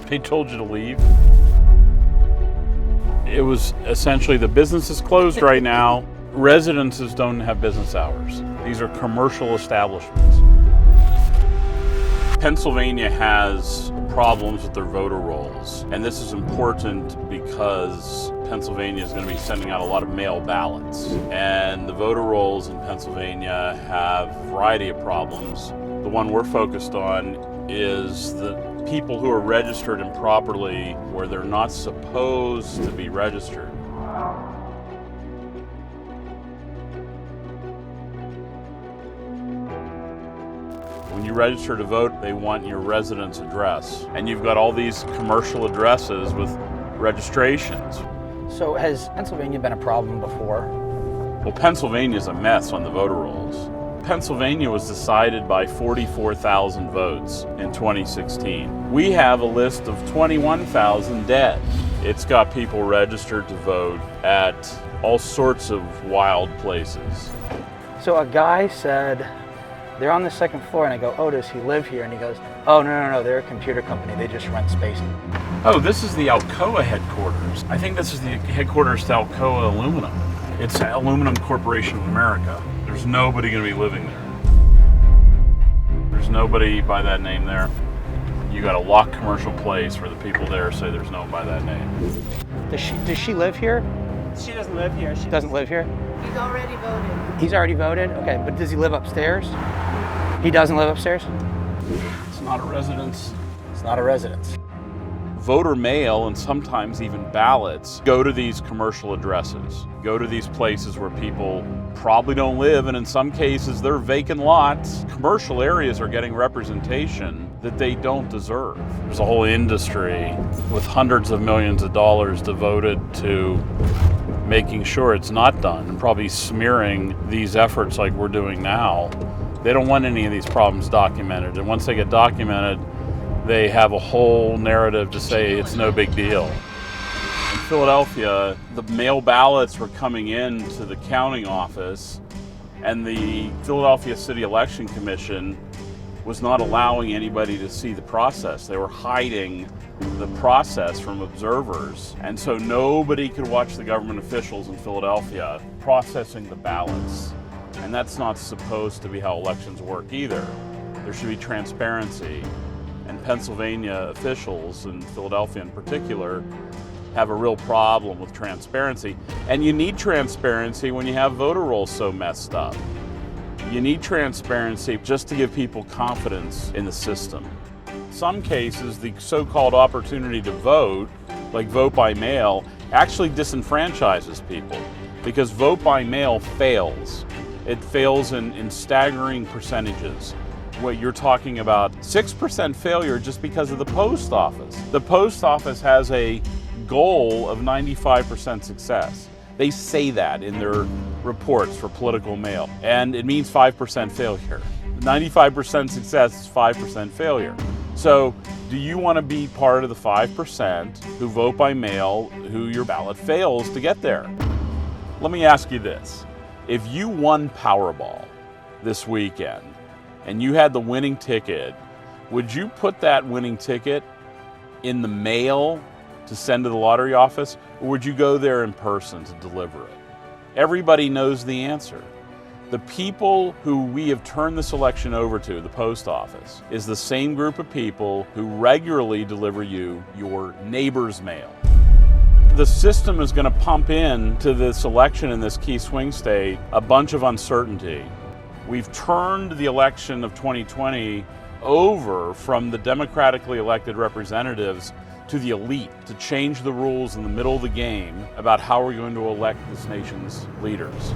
They told you to leave. It was essentially the business is closed right now. Residences don't have business hours. These are commercial establishments. Pennsylvania has problems with their voter rolls, and this is important because Pennsylvania is going to be sending out a lot of mail ballots, and the voter rolls in Pennsylvania have a variety of problems. The one we're focused on is the people who are registered improperly where they're not supposed to be registered. When you register to vote, they want your residence address. And you've got all these commercial addresses with registrations. So has Pennsylvania been a problem before? Well, Pennsylvania's a mess on the voter rolls. Pennsylvania was decided by 44,000 votes in 2016. We have a list of 21,000 dead. It's got people registered to vote at all sorts of wild places. So a guy said, they're on the second floor, and I go, oh, does he live here? And he goes, oh, no, they're a computer company. They just rent space. Oh, this is the Alcoa headquarters. I think this is the headquarters to Alcoa Aluminum. It's Aluminum Corporation of America. There's nobody going to be living there. There's nobody by that name there. You got a locked commercial place where the people there say there's no one by that name. Does she live here? She doesn't live here. She doesn't live here? He's already voted. He's already voted? Okay, but does he live upstairs? He doesn't live upstairs? It's not a residence. It's not a residence. Voter mail and sometimes even ballots go to these commercial addresses, go to these places where people probably don't live, and in some cases they're vacant lots. Commercial areas are getting representation that they don't deserve. There's a whole industry with hundreds of millions of dollars devoted to making sure it's not done, and probably smearing these efforts like we're doing now. They don't want any of these problems documented, and once they get documented, they have a whole narrative to say it's no big deal. In Philadelphia, the mail ballots were coming in to the counting office, and the Philadelphia City Election Commission was not allowing anybody to see the process. They were hiding the process from observers, and so nobody could watch the government officials in Philadelphia processing the ballots. And that's not supposed to be how elections work either. There should be transparency. And Pennsylvania officials, in Philadelphia in particular, have a real problem with transparency. And you need transparency when you have voter rolls so messed up. You need transparency just to give people confidence in the system. In some cases, the so-called opportunity to vote, like vote by mail, actually disenfranchises people because vote by mail fails. It fails in staggering percentages. What you're talking about, 6% failure just because of the post office. The post office has a goal of 95% success. They say that in their reports for political mail, and it means 5% failure. 95% success is 5% failure. So do you want to be part of the 5% who vote by mail, who your ballot fails to get there? Let me ask you this. If you won Powerball this weekend, and you had the winning ticket, would you put that winning ticket in the mail to send to the lottery office, or would you go there in person to deliver it? Everybody knows the answer. The people who we have turned this election over to, the post office, is the same group of people who regularly deliver you your neighbor's mail. The system is going to pump into this election in this key swing state a bunch of uncertainty. We've turned the election of 2020 over from the democratically elected representatives to the elite to change the rules in the middle of the game about how we're going to elect this nation's leaders.